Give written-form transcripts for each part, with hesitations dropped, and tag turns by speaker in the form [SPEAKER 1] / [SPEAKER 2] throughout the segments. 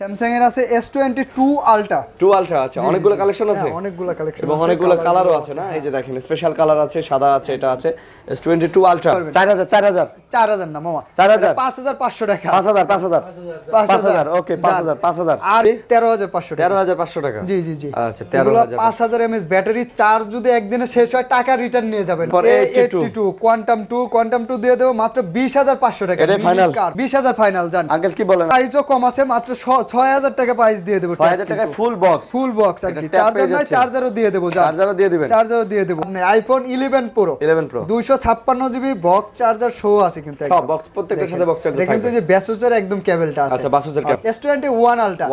[SPEAKER 1] Samsung এর আছে S22 ultra.
[SPEAKER 2] 2 ultra আছে, অনেকগুলো কালেকশন আছে,
[SPEAKER 1] অনেকগুলো কালেকশন
[SPEAKER 2] এবং অনেকগুলো কালারও আছে না? এই যে দেখেন স্পেশাল কালার আছে, সাদা আছে, এটা আছে S22 আলট্রা। 4000
[SPEAKER 1] না মামা,
[SPEAKER 2] 4000
[SPEAKER 1] 5500 টাকা।
[SPEAKER 2] 5000 ওকে, 5000
[SPEAKER 1] আর 13500
[SPEAKER 2] টাকা।
[SPEAKER 1] জি জি জি,
[SPEAKER 2] আচ্ছা 13000।
[SPEAKER 1] 5000 mAh ব্যাটারি চার্জ যদি একদিনে শেষ হয় টাকা রিটার্ন নিয়ে যাবেন। A82 কোয়ান্টাম 2 দিয়ে দেব মাত্র 20500 টাকা।
[SPEAKER 2] এটা ফাইনাল
[SPEAKER 1] 20000 ফাইনাল জান।
[SPEAKER 2] আঙ্কেল কি বলেন?
[SPEAKER 1] প্রাইসও কম আছে, মাত্র 6000 টাকা প্রাইস দিয়ে দেব।
[SPEAKER 2] 6000 টাকায় ফুল বক্স
[SPEAKER 1] আর কি, চার্জার নাই, চার্জারও দিয়ে দেব।
[SPEAKER 2] চার্জারও দিয়ে দিবেন?
[SPEAKER 1] চার্জারও দিয়ে দেব। আপনি iPhone 11 pro 256 GB box charger show আছে কিন্তু
[SPEAKER 2] সব বক্স, প্রত্যেকটার সাথে বক্স চার্জার থাকবে।
[SPEAKER 1] কিন্তু যে ব্যাসোসের একদম কেবলটা আছে।
[SPEAKER 2] আচ্ছা বাসুজের কেবল।
[SPEAKER 1] S21 ultra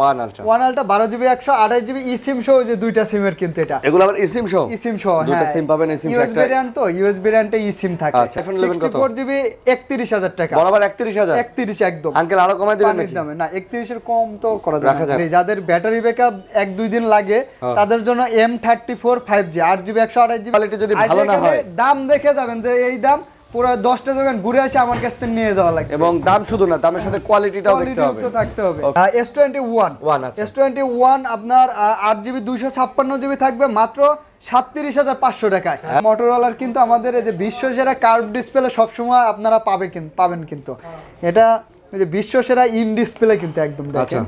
[SPEAKER 1] 12 GB 128 GB eSIM সহ, যে দুইটা সিমের কিন্তু এটা।
[SPEAKER 2] এগুলো আবার eSIM সহ?
[SPEAKER 1] eSIM সহ, হ্যাঁ।
[SPEAKER 2] দুটো সিম পাবেন, eSIM
[SPEAKER 1] ইউএস ভেরিয়েন্ট তো, ইউএস ভেরিয়েন্টে eSIM থাকে।
[SPEAKER 2] আচ্ছা iPhone 11 কত?
[SPEAKER 1] 64 জিবি 31000 টাকা।
[SPEAKER 2] বরাবর 31000?
[SPEAKER 1] 31 একদম।
[SPEAKER 2] আঙ্কেল আরো কমাই দিবেন নাকি?
[SPEAKER 1] না 31 এর কম তো করা যাবে না। যাদের ব্যাটারি ব্যাকআপ 1-2 দিন লাগে তাদের জন্য M34 5G 8GB 128GB
[SPEAKER 2] quality যদি ভালো না হয়,
[SPEAKER 1] দাম দেখে যাবেন যে এই দাম পুরো 10টা দোকান ঘুরে এসে আমার কাছ থেকে নিয়ে যাওয়া লাগবে।
[SPEAKER 2] এবং দাম শুধু না, দামের সাথে কোয়ালিটিটাও দেখতে হবে,
[SPEAKER 1] তো থাকতে হবে। S21 আপনার 8GB 256GB থাকবে মাত্র 37500 টাকায়। মোটরোলার কিন্তু আমাদের এই যে বিশ্ব সেরা কার্ভ ডিসপ্লে সবসময় আপনারা পাবেন কিন্তু এটা এই যে বিশ্ব সেরা ইন ডিসপ্লে কিন্তু একদম দেখেন।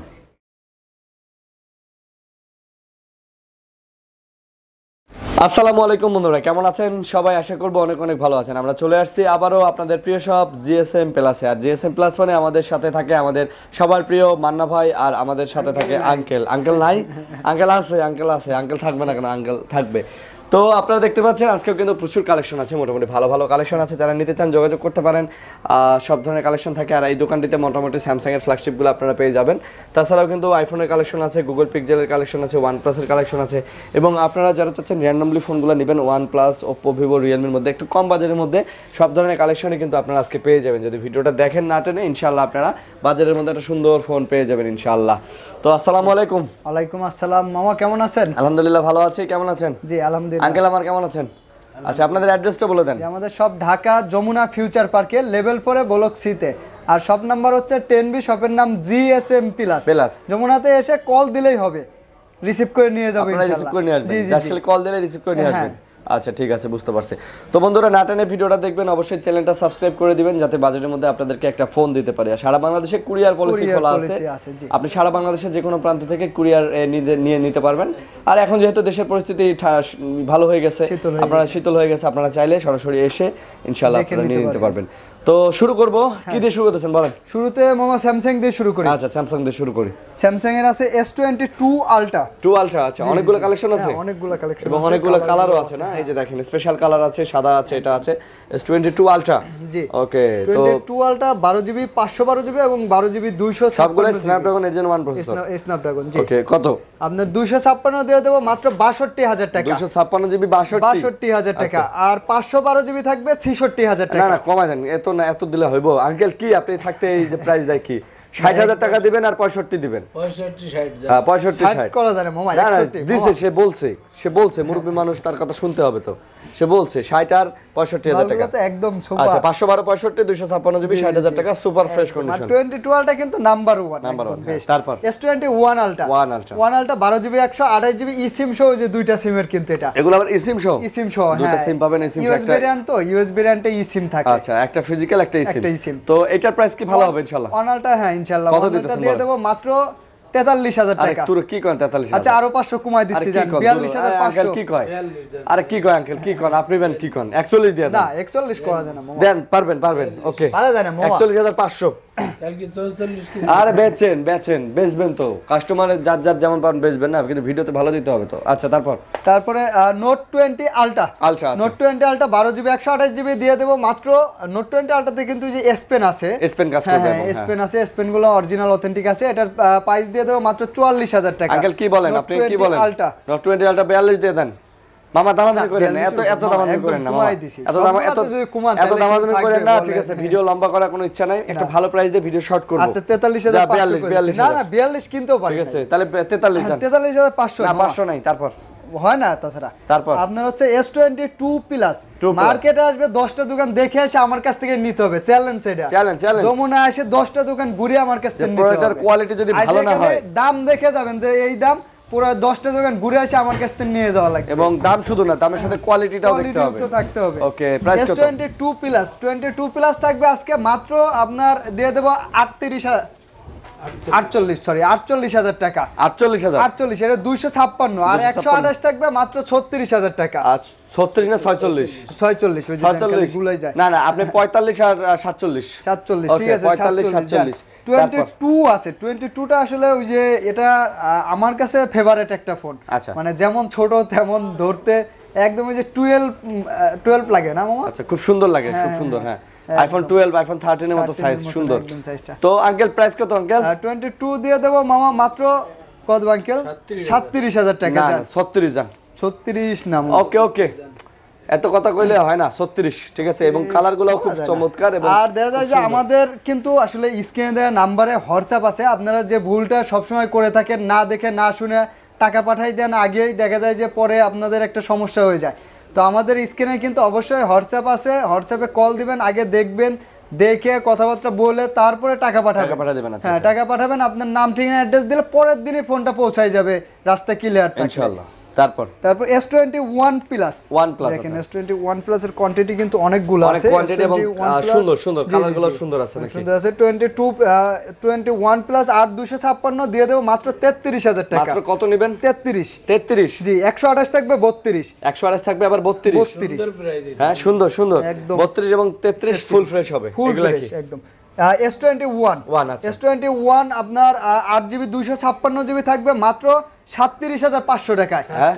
[SPEAKER 2] আসসালামু আলাইকুম বন্ধুরা, কেমন আছেন সবাই? আশা করবো অনেক অনেক ভালো আছেন। আমরা চলে আসছি আবারও আপনাদের প্রিয় সব GSM প্লাসে। আর GSM প্লাস মানে আমাদের সাথে থাকে আমাদের সবার প্রিয় মান্না ভাই, আর আমাদের সাথে থাকে আঙ্কেল নাই, আঙ্কেল আছে, আঙ্কেল থাকবে না কেন? আঙ্কেল থাকবে। তো আপনারা দেখতে পাচ্ছেন আজকেও কিন্তু প্রচুর কালেকশন আছে, মোটামুটি ভালো ভালো কালেকশন আছে। যারা নিতে চান যোগাযোগ করতে পারেন, সব ধরনের কালেকশন থাকে। আর এই দোকানটিতে মোটামুটি স্যামসাংয়ের ফ্ল্যাগশিপগুলো আপনারা পেয়ে যাবেন। তাছাড়াও কিন্তু আইফোনের কালেকশন আছে, গুগল পিক্সেলের কালেকশন আছে, OnePlus-এর কালেকশন আছে। এবং আপনারা যারা চাচ্ছেন র্যান্ডমলি ফোনগুলো নেবেন, OnePlus, Oppo, Vivo, Realme-র মধ্যে একটু কম বাজারের মধ্যে সব ধরনের কালেকশনই কিন্তু আপনারা আজকে পেয়ে যাবেন। যদি ভিডিওটা দেখেন না টেনে, ইনশাআল্লাহ আপনারা বাজারের মধ্যে একটা সুন্দর ফোন পেয়ে যাবেন ইনশাআল্লাহ। তো আসসালামু আলাইকুম।
[SPEAKER 1] ওয়ালাইকুম আসসালাম। মামা কেমন আছেন?
[SPEAKER 2] আলহামদুলিল্লাহ ভালো আছি, কেমন আছেন?
[SPEAKER 1] জি আলহামদুলিল্লাহ।
[SPEAKER 2] আঙ্কেল আমার কেমন আছেন? আচ্ছা আপনাদের অ্যাড্রেসটা বলে দেন।
[SPEAKER 1] আমাদের সব ঢাকা যমুনা ফিউচার পার্কে লেভেল 4 ব্লক সি তে। আর শপ নাম্বার হচ্ছে 10B, শপের নাম GSM প্লাস। যমুনাতে এসে কল দিলেই হবে, রিসিভ করে নিয়ে যাবেন ইনশাআল্লাহ।
[SPEAKER 2] রিসিভ করে নিয়ে আসবেন, আসলে কল দিলে রিসিভ করে নিয়ে আসবেন। আচ্ছা ঠিক আছে, বুঝতে পারছি। তো বন্ধুরা নাটানে ভিডিওটা দেখবেন, অবশ্যই চ্যানেলটা সাবস্ক্রাইব করে দিবেন যাতে বাজেটের মধ্যে আপনাদেরকে একটা ফোন দিতে পারি। আর সারা বাংলাদেশে কুরিয়ার পলিসি খোলা আছে, আপনি সারা বাংলাদেশের যে কোনো প্রান্ত থেকে কুরিয়ার নিয়ে নিতে পারবেন। আর এখন যেহেতু দেশের পরিস্থিতি ভালো হয়ে গেছে, আপনারা শীতল হয়ে গেছে, আপনারা চাইলে সরাসরি এসে ইনশাআল্লাহ আপনারা নিয়ে নিতে পারবেন। তো শুরু করব, কি দিয়ে শুরু করতেছেন বলেন?
[SPEAKER 1] শুরুতে মামা স্যামসাং দিয়ে শুরু করি।
[SPEAKER 2] আচ্ছা স্যামসাং দিয়ে শুরু করি।
[SPEAKER 1] স্যামসাং এর আছে S22 আলট্রা।
[SPEAKER 2] 2 আলট্রা আছে, অনেকগুলো কালেকশন আছে,
[SPEAKER 1] অনেকগুলো কালেকশন
[SPEAKER 2] এবং অনেকগুলো কালারও আছে না? এই যে দেখেন স্পেশাল কালার আছে, সাদা আছে, এটা আছে S22 আলট্রা।
[SPEAKER 1] জি
[SPEAKER 2] ওকে। তো
[SPEAKER 1] 22 আলট্রা 12GB 512GB এবং 12GB 256
[SPEAKER 2] সবগুলো স্ন্যাপড্রাগন এর জন্য 1 প্রসেসর।
[SPEAKER 1] স্ন্যাপড্রাগন জি।
[SPEAKER 2] ওকে কত?
[SPEAKER 1] আপনার 256 দিয়ে দেব মাত্র 62000 টাকা।
[SPEAKER 2] 256GB 62000
[SPEAKER 1] টাকা। আর 512GB থাকবে 66000 টাকা।
[SPEAKER 2] না না কমায় দেন, এত দিলে হইব আঙ্কেল? কি আপনি থাকতে এই যে প্রাইস দেয় কি 60000 টাকা দিবেন আর 65 দিবেন? 65 60
[SPEAKER 1] করা যায় না মামা।
[SPEAKER 2] 61 দিছে, সে বলছে মুরব্বি মানুষ, তার কথা শুনতে হবে তো। সে বলছে 60 আর 65000 টাকা
[SPEAKER 1] একদম সুপার।
[SPEAKER 2] আচ্ছা 512 65 256GB 60000 টাকা, সুপার ফ্রেশ কন্ডিশন।
[SPEAKER 1] 22 আলটা কিন্তু নাম্বার 1
[SPEAKER 2] তারপর
[SPEAKER 1] S21 আলটা 1 আলটা 12GB 128GB eSIM সহ, যে দুইটা সিমের কিন্তু এটা।
[SPEAKER 2] এগুলো আবার eSIM সহ?
[SPEAKER 1] eSIM সহ,
[SPEAKER 2] দুটো সিম পাবেন। eSIM
[SPEAKER 1] ইউএস ভেরিয়েন্ট তো, ইউএস ভেরিয়েন্টে eSIM থাকে।
[SPEAKER 2] আচ্ছা একটা ফিজিক্যাল একটা eSIM। তো এটার প্রাইস কি ভালো হবে ইনশাআল্লাহ?
[SPEAKER 1] 1 আলটা হ্যাঁ ইনশাআল্লাহ।
[SPEAKER 2] কত দিতেছেন?
[SPEAKER 1] দিয়ে দেব মাত্র 43000 টাকা।
[SPEAKER 2] আরে তুই কি করেন 43000?
[SPEAKER 1] আচ্ছা আরো 500 কমাই দিচ্ছি জান, 42500।
[SPEAKER 2] আঙ্কেল কি কয়? আরে কি কয় আঙ্কেল, কি করেন আপনি? বেন কি করেন? 41 দিয়ে দেন।
[SPEAKER 1] না 41 করা যায় না মামা।
[SPEAKER 2] দেন, পারবেন ওকে।
[SPEAKER 1] পারা যায় না মামা।
[SPEAKER 2] 41500।
[SPEAKER 3] কালকে 44 কি?
[SPEAKER 2] আরে বেচবেন তো, কাস্টমারের যার যেমন পান বেচবেন না, কিন্তু ভিডিওতে ভালো দিতে হবে তো। আচ্ছা তারপরে
[SPEAKER 1] নোট 20 আলটা। নোট 20 আলটা 12GB 128GB দিয়ে দেব মাত্র। নোট 20 আলটাতে কিন্তু যে S Pen আছে,
[SPEAKER 2] কাজ করবে।
[SPEAKER 1] S Pen আছে, S Pen গুলো অরিজিনাল অথেন্টিক আছে। এটার প্রাইস দিয়ে দেব মাত্র 44000 টাকা।
[SPEAKER 2] আঙ্কেল কি বলেন আপনি? কি বলেন? নোট 20 আলটা 42 দিয়ে দেন মামা। দামাদামি করেন না, এত দামাদামি করেন না মামা, এত দামাদামি করেন না। ঠিক আছে, ভিডিও লম্বা করার কোনো ইচ্ছা নাই, একটা ভালো প্রাইস দিয়ে ভিডিও শর্ট করব।
[SPEAKER 1] আচ্ছা 43500 না 42 কিনতেও পারি।
[SPEAKER 2] ঠিক আছে তাহলে 43 দেন।
[SPEAKER 1] 43500
[SPEAKER 2] না 500 নাই। তারপর
[SPEAKER 1] হয় না তাছাড়া।
[SPEAKER 2] তারপর
[SPEAKER 1] আপনার হচ্ছে S22 প্লাস মার্কেটে আসবে 10টা দোকান দেখে এসে আমার কাছ থেকে নিতে হবে, চ্যালেঞ্জ এটা।
[SPEAKER 2] চ্যালেঞ্জ
[SPEAKER 1] যমুনা এসে 10টা দোকান ঘুরে আমার কাছ থেকে নিতে হবে।
[SPEAKER 2] প্রোডাক্টের কোয়ালিটি যদি ভালো না হয়,
[SPEAKER 1] দাম দেখে যাবেন যে এই দাম, পুরো 10টা দোকান ঘুরে এসে আমার কাছ থেকে নিয়ে যাওয়া লাগবে।
[SPEAKER 2] এবং দাম শুধু না, দামের সাথে কোয়ালিটিটাও দেখতে হবে,
[SPEAKER 1] তো থাকতে হবে।
[SPEAKER 2] ওকে, প্রাইস কত?
[SPEAKER 1] S22 প্লাস 22 প্লাস থাকবে আজকে মাত্র আপনার দিয়ে দেব 48,000 টাকা।
[SPEAKER 2] 48,000
[SPEAKER 1] এটা 256, আর 128 থাকবে মাত্র 36,000 টাকা।
[SPEAKER 2] 36 না 46?
[SPEAKER 1] 46 ওই যে
[SPEAKER 2] 46
[SPEAKER 1] ভুলাই যায়।
[SPEAKER 2] না আপনি 45 আর 47
[SPEAKER 1] ঠিক আছে,
[SPEAKER 2] 45 47
[SPEAKER 1] 22 আছে। 22টা আসলে ওই যে এটা আমার কাছে ফেভারিট একটা ফোন।
[SPEAKER 2] আচ্ছা।
[SPEAKER 1] মানে যেমন ছোট তেমন ধরতে একদম ওই যে 12 লাগে না মামা?
[SPEAKER 2] আচ্ছা, খুব সুন্দর লাগে, খুব সুন্দর। হ্যাঁ, আইফোন 12, আইফোন 13 এর মতো সাইজ, সুন্দর
[SPEAKER 1] একদম সাইজটা।
[SPEAKER 2] তো আঙ্কেল প্রাইস কত আঙ্কেল?
[SPEAKER 1] 22 দিয়ে দেব মামা মাত্র কত আঙ্কেল? 37,000 টাকা।
[SPEAKER 2] না 36 জান।
[SPEAKER 1] 36 না মামা।
[SPEAKER 2] ওকে এত কথা কইলে হয় না, 36 ঠিক আছে। এবং কালারগুলোও খুব চমৎকার। এবং
[SPEAKER 1] আর দেখা যায় যে আমাদের কিন্তু আসলে স্ক্রিনে দেওয়া নাম্বারে হোয়াটসঅ্যাপ আছে। আপনারা যে ভুলটা সবসময় করে থাকেন, না দেখে না শুনে টাকা পাঠাই দেন, আগেই দেখা যায় যে পরে আপনাদের একটা সমস্যা হয়ে যায়। তো আমাদের স্ক্রিনে কিন্তু অবশ্যই হোয়াটসঅ্যাপ আছে, হোয়াটসঅ্যাপে কল দিবেন, আগে দেখবেন, দেখে কথাবার্তা বলে তারপরে টাকা পাঠাবেন। হ্যাঁ, টাকা পাঠাবেন, আপনার নাম ঠিকানা অ্যাড্রেস দিলে পরের দিনই ফোনটা পৌঁছায় যাবে, রাস্তা ক্লিয়ার থাকবে
[SPEAKER 2] ইনশাআল্লাহ। তারপর
[SPEAKER 1] S21 প্লাস দেখেন, S21 প্লাস এর কোয়ান্টিটি কিন্তু অনেকগুলো আছে,
[SPEAKER 2] কোয়ান্টিটি এবং সুন্দর কালারগুলো সুন্দর আছে নাকি?
[SPEAKER 1] সুন্দর আছে। 21 প্লাস 8256 দিয়ে দেব মাত্র 33,000 টাকা।
[SPEAKER 2] মাত্র কত নেবেন? 33
[SPEAKER 1] জি, 128 থাকবে 32,
[SPEAKER 2] 128 থাকবে আবার 32। হ্যাঁ, সুন্দর
[SPEAKER 1] একদম
[SPEAKER 2] 32 এবং 33 ফুল ফ্রেশ হবে,
[SPEAKER 1] ফুল ফ্রেশ একদম। S21 আপনার 8GB 256GB থাকবে মাত্র 37,500 টাকায়।
[SPEAKER 2] হ্যাঁ,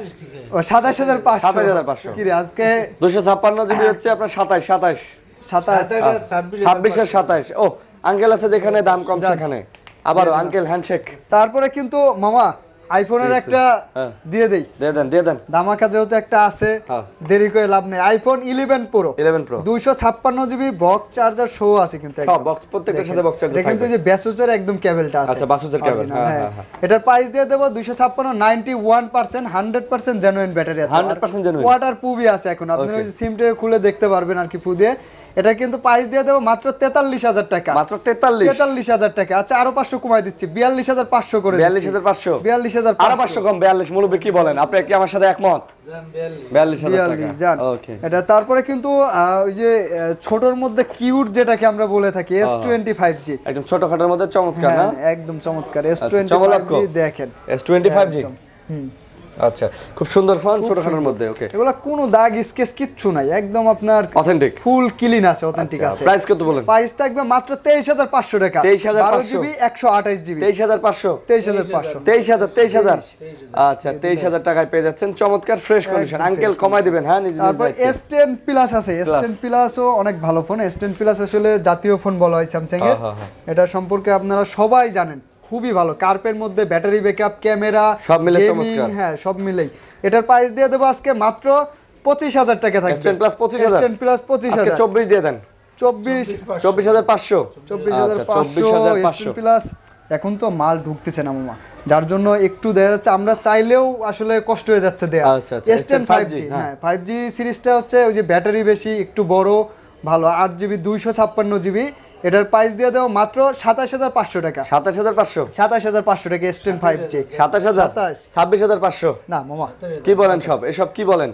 [SPEAKER 1] ও 27,500 কি রে আজকে
[SPEAKER 2] 256GB হচ্ছে আপনার 27 26 আর 27। ও আঙ্কেল আছে যেখানে দাম কম সেখানে আবার আঙ্কেল হ্যান্ডশেক।
[SPEAKER 1] তারপরে কিন্তু মামা আইফোনের একটা দিয়ে দেন দামাকা যেহেতু একটা আছে, দেরি করে লাভ নেই। IPhone 11 pro 256GB box charger show আছে কিন্তু একদম
[SPEAKER 2] বক্স, প্রত্যেকটার সাথে বক্স চার্জার থাকবে।
[SPEAKER 1] কিন্তু যে ব্যাসোসের একদম কেবলটা আছে।
[SPEAKER 2] আচ্ছা, বাসুসের কেবল। হ্যাঁ।
[SPEAKER 1] এটার প্রাইস দিয়ে দেব 256, 91% 100% জেনুইন ব্যাটারি আছে,
[SPEAKER 2] 100% জেনুইন,
[SPEAKER 1] ওয়াটার প্রুফই আছে। এখন আপনি ওই সিমটা খুলে দেখতে পারবেন আর কি ফু দিয়ে। এটা কিন্তু প্রাইস দিয়ে দেব মাত্র 43,000 টাকা।
[SPEAKER 2] মাত্র 43,000
[SPEAKER 1] টাকা। আচ্ছা, আরো 500 কমাই দিচ্ছি, 42,500 করে দিচ্ছি।
[SPEAKER 2] 42,500
[SPEAKER 1] 42,500
[SPEAKER 2] আরো 500 কম, 42 মুরব্বি কি বলেন? আপনি কি আমার সাথে একমত? 42,000 টাকা। ওকে,
[SPEAKER 1] এটা তারপরে কিন্তু ওই যে ছোটর মধ্যে কিউট যেটাকে আমরা বলে থাকি, S25G
[SPEAKER 2] একদম ছোটখাটোর মধ্যে চমৎকার না?
[SPEAKER 1] একদম চমৎকার S25G দেখেন,
[SPEAKER 2] S25G। আচ্ছা, খুব সুন্দর ফোন ছোটখাটোর মধ্যে। ওকে,
[SPEAKER 1] এগুলা কোনো দাগ স্কেচ কিচ্ছু নাই, একদম আপনার
[SPEAKER 2] অথেন্টিক,
[SPEAKER 1] ফুল ক্লিন আছে, অথেন্টিক আছে।
[SPEAKER 2] প্রাইস কত বলেন?
[SPEAKER 1] প্রাইস থাকবে মাত্র 23,500 টাকা।
[SPEAKER 2] 23,500
[SPEAKER 1] 12GB 128GB
[SPEAKER 2] 23,500 23,000 আচ্ছা, 23,000 টাকায় পেয়ে যাচ্ছেন চমৎকার ফ্রেশ কন্ডিশন। আঙ্কেল কমাই দিবেন। হ্যাঁ,
[SPEAKER 1] তারপর S10 প্লাস আছে। S10 প্লাসও অনেক ভালো ফোন। S10 প্লাস আসলে জাতীয় ফোন বলা হয় স্যামসাং এর। এটা সম্পর্কে আপনারা সবাই জানেন, খুবই ভালো। কার্পের মধ্যে ব্যাটারি ব্যাকআপ, ক্যামেরা
[SPEAKER 2] সব মিলে চমৎকার।
[SPEAKER 1] হ্যাঁ, সব মিলেই। এটার প্রাইস দিয়ে দেব আজকে মাত্র 25,000 টাকা থাকবে।
[SPEAKER 2] S10 প্লাস 25,000,
[SPEAKER 1] S10 প্লাস 25,000,
[SPEAKER 2] 24 দিয়ে দেন। 24,500
[SPEAKER 1] S10 প্লাস। এখন তো মাল ঢুকতেছে না মামা, যার জন্য একটু দেখা যাচ্ছে আমরা চাইলেও আসলে কষ্ট হয়ে যাচ্ছে দেয়া। S10 5G, হ্যাঁ 5G সিরিজটা হচ্ছে ওই যে ব্যাটারি বেশি, একটু বড়, ভালো, 8GB 256GB। এটার প্রাইস দিয়ে দেব মাত্র 27,500 টাকা। 27,500 টাকা S10 5G।
[SPEAKER 2] 27,000 26,500
[SPEAKER 1] না মামা,
[SPEAKER 2] কি বলেন? সব এসব কি বলেন?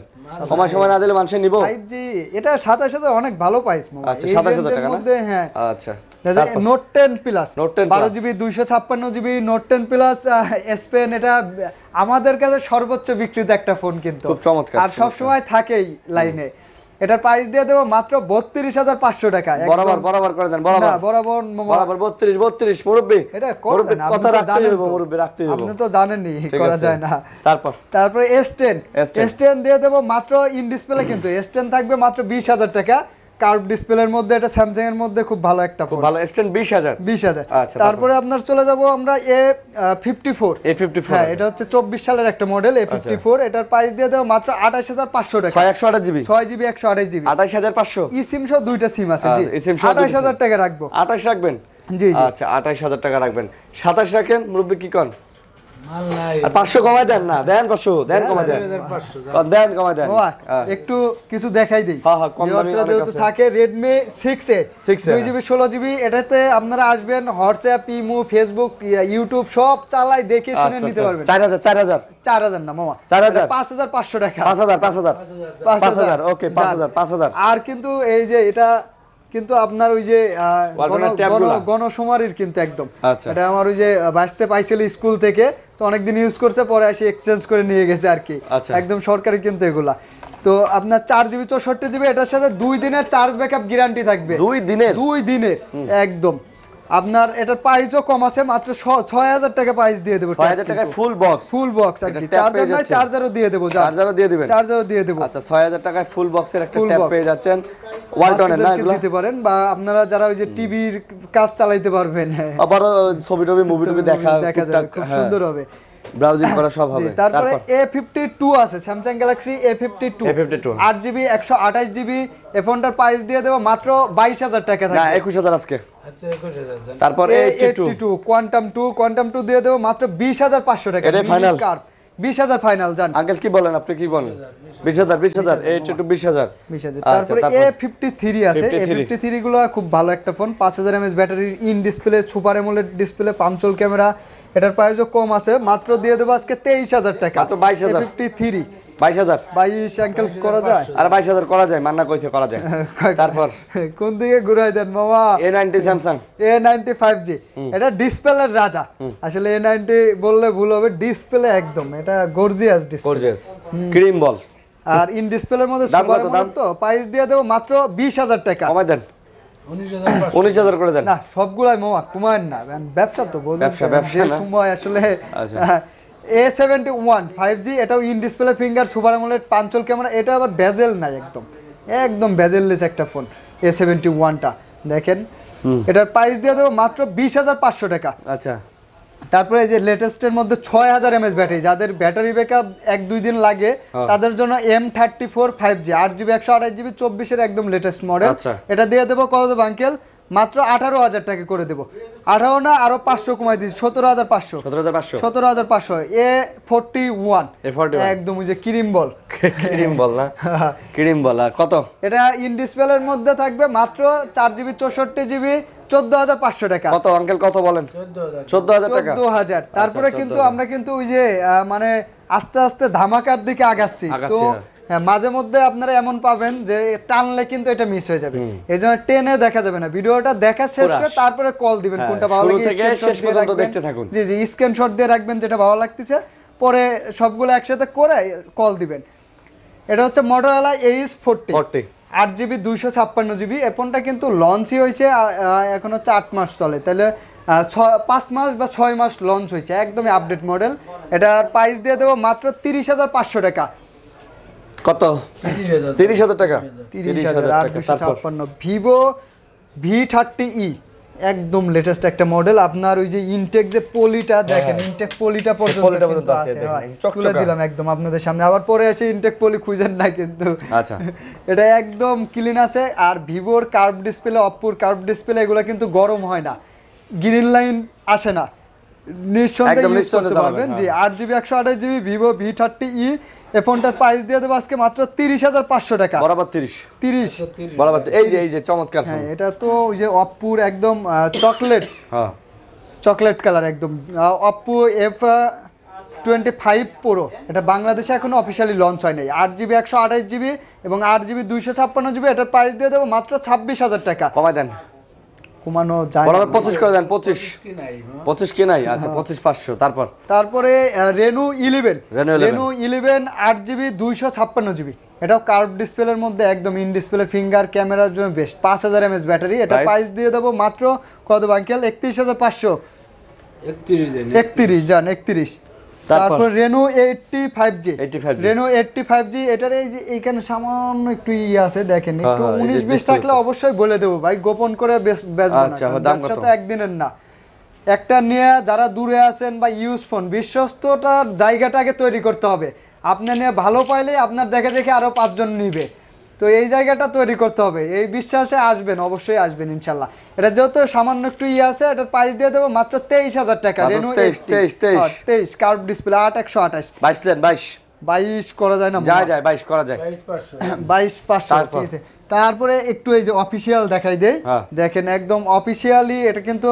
[SPEAKER 2] সময় না দিলে মানুষ নিব?
[SPEAKER 1] 5G এটা 27,000 অনেক ভালো প্রাইস মামা।
[SPEAKER 2] আচ্ছা, 27,000 টাকা না?
[SPEAKER 1] হ্যাঁ,
[SPEAKER 2] আচ্ছা।
[SPEAKER 1] Note 10 plus,
[SPEAKER 2] Note 10
[SPEAKER 1] 12GB 256GB note 10 plus S Pen, এটা আমাদের কাছে সর্বোচ্চ বিক্রিত একটা ফোন কিন্তু,
[SPEAKER 2] খুব চমৎকার,
[SPEAKER 1] আর সব সময় থাকেই লাইনে। এটার প্রাইস দিয়ে দেব মাত্র 32,500 টাকা।
[SPEAKER 2] বরাবর করে দেন, বরাবর 32 মুরব্বি।
[SPEAKER 1] এটা করবেন,
[SPEAKER 2] কথা রাখতে হবে মুরব্বি, রাখতে হবে।
[SPEAKER 1] আপনি তো জানেনই করা যায় না। তারপর S10 দিয়ে দেব মাত্র ইন ডিসপ্লে, কিন্তু S10 থাকবে মাত্র 20,000 টাকা। কার্ভ ডিসপ্লের মধ্যে, এটা স্যামসাং এর মধ্যে খুব ভালো একটা ফোন,
[SPEAKER 2] ভালো। S10 20,000।
[SPEAKER 1] আচ্ছা, তারপরে আপনার চলে যাব আমরা A54। হ্যাঁ, এটা হচ্ছে 24 সালের একটা মডেল A54। এটার প্রাইস দিয়ে দেব মাত্র 28,500 টাকা।
[SPEAKER 2] 128GB
[SPEAKER 1] 6GB 128GB
[SPEAKER 2] 28,500।
[SPEAKER 1] ই সিম সহ দুইটা সিম আছে। জি, 28,000 টাকা রাখবো।
[SPEAKER 2] 28 রাখবেন?
[SPEAKER 1] জি জি,
[SPEAKER 2] আচ্ছা, 28,000 টাকা রাখবেন। 27 রাখেন মুরব্বি, কি কোন?
[SPEAKER 3] মাল নাই
[SPEAKER 2] আর 500 কমায় দেন না, দেন 500, দেন কমায় দেন,
[SPEAKER 3] 2500
[SPEAKER 2] দেন কমায় দেন।
[SPEAKER 1] বাবা,
[SPEAKER 2] হ্যাঁ।
[SPEAKER 1] একটু কিছু দেখাই দিই।
[SPEAKER 2] হ্যাঁ, হ্যাঁ, কম দামি
[SPEAKER 1] ভিউয়ার্সরা
[SPEAKER 2] অনেক
[SPEAKER 1] যেহেতু
[SPEAKER 2] আছে।
[SPEAKER 1] থাকে Redmi 6A
[SPEAKER 2] 6A
[SPEAKER 1] 2GB 16GB, এটাতে আপনারা আসবেন হোয়াটসঅ্যাপ, ইমো, ফেসবুক, ইউটিউব সব চালাই দেখে শুনে
[SPEAKER 2] আচ্ছা,
[SPEAKER 1] নিতে
[SPEAKER 2] আচ্ছা।
[SPEAKER 1] পারবেন।
[SPEAKER 2] 4000 4000
[SPEAKER 1] 4000 না মামা,
[SPEAKER 2] 4000
[SPEAKER 1] 5500 টাকা।
[SPEAKER 2] 5000 5000 5000 ওকে 5000 5000।
[SPEAKER 1] আর কিন্তু এই যে এটা কিন্তু আপনার ওই যে
[SPEAKER 2] ওয়ালটনের ট্যাবগুলা?
[SPEAKER 1] গণশুমারির কিন্তু একদম।
[SPEAKER 2] আচ্ছা।
[SPEAKER 1] এটা আমার ওই যে বাঁচতে পাইছিল স্কুল থেকে, তো অনেকদিন ইউজ করছে, পরে এসে এক্সচেঞ্জ করে নিয়ে গেছে আর কি।
[SPEAKER 2] আচ্ছা।
[SPEAKER 1] একদম সরকারি কিন্তু এগুলা। তো আপনার 4GB 64GB, এটার সাথে 2 দিনের চার্জ ব্যাকআপ গ্যারান্টি থাকবে।
[SPEAKER 2] 2 দিনের?
[SPEAKER 1] 2 দিনের একদম। আপনার এটার প্রাইসও কম আছে, মাত্র 6000 টাকা প্রাইস দিয়ে দেবো।
[SPEAKER 2] 6000 টাকায় ফুল বক্স।
[SPEAKER 1] ফুল বক্স আর
[SPEAKER 2] এটা
[SPEAKER 1] কি,
[SPEAKER 2] ট্যাব
[SPEAKER 1] চার্জার
[SPEAKER 2] পেয়ে
[SPEAKER 1] নাই,
[SPEAKER 2] যাচ্ছেন?
[SPEAKER 1] চার্জারও দিয়ে দেবো।
[SPEAKER 2] চার্জারও দিয়ে দিবেন?
[SPEAKER 1] চার্জারও দিয়ে দেবো।
[SPEAKER 2] আচ্ছা, 6000 টাকায় ফুল বক্সের একটা
[SPEAKER 1] Full
[SPEAKER 2] ট্যাব
[SPEAKER 1] box।
[SPEAKER 2] পেয়ে যাচ্ছেন। ওয়ালটনের না
[SPEAKER 1] বাচ্চাদেরকে
[SPEAKER 2] এগুলো?
[SPEAKER 1] দিতে পারেন, বা আপনারা যারা ওই যে টিভির কাজ চালাইতে পারবেন,
[SPEAKER 2] আবার ছবি টবি মুভি টুভি দেখা
[SPEAKER 1] দেখা যাবে, খুব সুন্দর হবে।
[SPEAKER 2] ব্রাউজিং করা সব
[SPEAKER 1] জি,
[SPEAKER 2] হবে।
[SPEAKER 1] তারপরে A52 আছে, Samsung Galaxy A52
[SPEAKER 2] A52
[SPEAKER 1] 8GB 128GB। এই ফোনটার প্রাইস দিয়ে দেবো মাত্র 22000 টাকা
[SPEAKER 2] না,
[SPEAKER 1] থাকবে।
[SPEAKER 2] 21000 আজকে।
[SPEAKER 3] আচ্ছা 21000 দেন।
[SPEAKER 2] তারপর
[SPEAKER 1] A82 কোয়ান্টাম 2 দিয়ে দেবো মাত্র 20500 টাকা।
[SPEAKER 2] এটাই final?
[SPEAKER 1] 20000 ফাইনাল জান।
[SPEAKER 2] আঙ্কেল কি বলেন, আপনি কি বলেন? 20000 20000 A82 20000।
[SPEAKER 1] 20000।
[SPEAKER 2] আচ্ছা,
[SPEAKER 1] তারপরে
[SPEAKER 2] তারপর?
[SPEAKER 1] A53 আছে।
[SPEAKER 2] 53
[SPEAKER 1] A53 গুলো খুব ভালো একটা phone, 5000 mAh battery, in display, super AMOLED display, পাঞ্চল camera. এটার প্রাইসও কম আছে, মাত্র দিয়ে দেবো আজকে 23000 টাকা।
[SPEAKER 2] মাত্র 22000?
[SPEAKER 1] A53
[SPEAKER 2] 22000?
[SPEAKER 1] 22 আঙ্কেল করা যায়?
[SPEAKER 2] আর 22000 করা যায়, মান্না কইছে করা যায়। তারপর
[SPEAKER 1] কোন দিকে ঘুরাই দেন মামা?
[SPEAKER 2] A90 Samsung.
[SPEAKER 1] A95G, এটা ডিসপ্লের রাজা। আসলে A90 বললে ভুল হবে, ডিসপ্লে একদম এটা গর্জিয়াস ডিসপ্লে।
[SPEAKER 2] গর্জিয়াস ক্রিম বল।
[SPEAKER 1] আর ইন ডিসপ্লের মধ্যে
[SPEAKER 2] দাম
[SPEAKER 1] সুপার
[SPEAKER 2] কত দাম?
[SPEAKER 1] অ্যামোলেড, তো প্রাইস দিয়ে দেবো মাত্র 20000 টাকা।
[SPEAKER 2] কমাই দেন,
[SPEAKER 3] 19500
[SPEAKER 2] 19000 করে দেন।
[SPEAKER 1] না, সবগুলাই মামা কুমার না, ব্যবসা তো বলুন।
[SPEAKER 2] ব্যবসা
[SPEAKER 1] যে
[SPEAKER 2] না?
[SPEAKER 1] সময় আসলে
[SPEAKER 2] আচ্ছা।
[SPEAKER 1] A71 5G, এটাও in display finger, super AMOLED, পাঞ্চল camera. এটা আবার বেজেল নাই, একদম একদম বেজেললেস একটা ফোন A71টা দেখেন। এটার প্রাইস দিয়ে দেবো মাত্র 20500 টাকা।
[SPEAKER 2] আচ্ছা,
[SPEAKER 1] তারপরে এই যে লেটেস্টের মধ্যে 6000 mAh ব্যাটারি, যাদের ব্যাটারি ব্যাকআপ 1-2 দিন লাগে তাদের জন্য M34 5G 8GB 128GB 24 এর একদম লেটেস্ট মডেল।
[SPEAKER 2] আচ্ছা।
[SPEAKER 1] এটা দিয়ে দেবো কত দেবো আঙ্কেল? মাত্র 18000 টাকা করে দেবো। 18 না, আরো 500 কমাই দিচ্ছি, 17500।
[SPEAKER 2] 17500
[SPEAKER 1] 17500 A41
[SPEAKER 2] A41
[SPEAKER 1] একদম ওই যে ক্রিম বল।
[SPEAKER 2] ক্রিম বল না, ক্রিম বল। আর কত?
[SPEAKER 1] এটা ইন ডিসপ্লের মধ্যে থাকবে মাত্র 4GB 64GB 14500 টাকা।
[SPEAKER 2] কত আঙ্কেল, কত বলেন?
[SPEAKER 3] 14000
[SPEAKER 2] 14000 টাকা।
[SPEAKER 1] 14000। তারপরে
[SPEAKER 2] আচ্ছা,
[SPEAKER 1] কিন্তু
[SPEAKER 2] 14,000
[SPEAKER 1] আমরা কিন্তু ওই যে মানে আস্তে আস্তে ধামাকার দিকে আগাচ্ছি তো।
[SPEAKER 2] আগাচ্ছি, হ্যাঁ।
[SPEAKER 1] হ্যাঁ, মাঝে মধ্যে আপনারা এমন পাবেন যে টানলে কিন্তু এটা মিস হয়ে যাবে, এই জন্য টেনে দেখা যাবে না। ভিডিওটা দেখা শেষ করে তারপরে কল দিবেন,
[SPEAKER 2] হ্যাঁ,
[SPEAKER 1] কোনটা ভালো
[SPEAKER 2] শুরু
[SPEAKER 1] লাগে
[SPEAKER 2] থেকে
[SPEAKER 1] স্ক্রিনশট
[SPEAKER 2] শেষ
[SPEAKER 1] দিয়ে
[SPEAKER 2] পর্যন্ত
[SPEAKER 1] রাখবেন।
[SPEAKER 2] দেখতে থাকুন।
[SPEAKER 1] জি জি, স্ক্রিনশট দিয়ে রাখবেন যেটা ভালো লাগতেছে, পরে সবগুলো একসাথে করে কল দিবেন। এটা হচ্ছে Motorola Ace40 8GB 256GB। এই ফোনটা কিন্তু লঞ্চই হয়েছে এখন হচ্ছে 8 মাস চলে, তাহলে 5 মাস বা 6 মাস লঞ্চ হয়েছে, একদমই আপডেট মডেল। এটার প্রাইস দিয়ে দেবো মাত্র 30500 টাকা।
[SPEAKER 2] কত? 30000 টাকা।
[SPEAKER 1] 30856। ভিভো V30e একদম লেটেস্ট একটা মডেল। আপনার ওই যে ইনটেক যে পলিটা দেখেন, ইনটেক পলিটা পর্যন্ত কিন্তু আছে, তুলে দিলাম একদম আপনাদের সামনে। আবার পরে এসে ইনটেক পলি খুঁজেন না কিন্তু।
[SPEAKER 2] আচ্ছা,
[SPEAKER 1] এটা একদম ক্লিন আছে। আর ভিভোর কার্ভ ডিসপ্লে, অপ্পোর কার্ভ ডিসপ্লে, এগুলো কিন্তু গরম হয় না, গ্রিন লাইন আসে না, নিঃসন্দেহে ইউজ করতে পারবেন। জি, 8GB 128GB ভিভো V30e। এই ফোনটার প্রাইস দিয়ে দেবো আজকে মাত্র 30500 টাকা।
[SPEAKER 2] বরাবর 30
[SPEAKER 1] বরাবর।
[SPEAKER 2] এই যে চমৎকার।
[SPEAKER 1] হ্যাঁ, এটা তো ওই যে অপ্পোর একদম চকলেট,
[SPEAKER 2] হ্যাঁ,
[SPEAKER 1] চকলেট কালার একদম। অপ্পো F25 Pro, এটা বাংলাদেশে এখনো অফিসিয়ালি লঞ্চ হয় নাই। 8GB 128GB এবং 8GB 256GB। এটার প্রাইস দিয়ে দেবো মাত্র 26000 টাকা।
[SPEAKER 2] কমাই দেন,
[SPEAKER 1] কমানো যায়
[SPEAKER 2] বরাবর
[SPEAKER 1] না।
[SPEAKER 2] 25 করে দেন। 25
[SPEAKER 3] কি নাই
[SPEAKER 2] 25 কি নাই? আচ্ছা, 25500।
[SPEAKER 1] তারপরে Reno 11
[SPEAKER 2] Reno
[SPEAKER 1] 11 8GB 256GB। এটাও কার্ভ ডিসপ্লের মধ্যে একদম ইন ডিসপ্লে ফিঙ্গার ক্যামেরার জন্য বেস্ট, 5000 mAh ব্যাটারি। এটা প্রাইস দিয়ে দেবো মাত্র কত আঙ্কেল? 31500।
[SPEAKER 3] 31 দেন।
[SPEAKER 1] 31 জান, 31। তারপর Reno 85G।
[SPEAKER 2] 85G
[SPEAKER 1] Reno 85G, এটার এই যে এইখানে সামান্য একটু আছে দেখেন, একটু
[SPEAKER 2] হ্যাঁ, এই যে
[SPEAKER 1] 19-20
[SPEAKER 2] display
[SPEAKER 1] থাকলে অবশ্যই বলে দেবো ভাই, গোপন করে বেচবো না,
[SPEAKER 2] আচ্ছা,
[SPEAKER 1] কারণ
[SPEAKER 2] দাম
[SPEAKER 1] ব্যবসা
[SPEAKER 2] কত?
[SPEAKER 1] তো একদিনের না। একটা নিয়ে যারা দূরে আছেন বা ইউজ ফোন, বিশ্বস্ততার জায়গাটাকে তৈরি করতে হবে। আপনার নিয়ে ভালো পাইলে আপনার দেখে দেখে আরো 5 জন নিবে। তো তো এই জায়গাটা তৈরি করতে হবে, এই বিশ্বাসে আসবেন, অবশ্যই আসবেন ইনশাল্লাহ। এটা যেহেতু সামান্য একটু আছে, এটার প্রাইস দিয়ে দেবো মাত্র 23,000 টাকা।
[SPEAKER 2] মাত্র
[SPEAKER 1] রেনো
[SPEAKER 2] 23
[SPEAKER 1] কার্ভ ডিসপ্লে 8/128।
[SPEAKER 2] 22 দেন,
[SPEAKER 1] 22 করা যায় না?
[SPEAKER 2] যায় 22 করা যায়।
[SPEAKER 3] 22,500
[SPEAKER 1] 22,500, ঠিক আছে। তারপরে একটু এই যে অফিসিয়াল দেখাই দেই,
[SPEAKER 2] হ্যাঁ।
[SPEAKER 1] দেখেন একদম অফিসিয়ালি এটা কিন্তু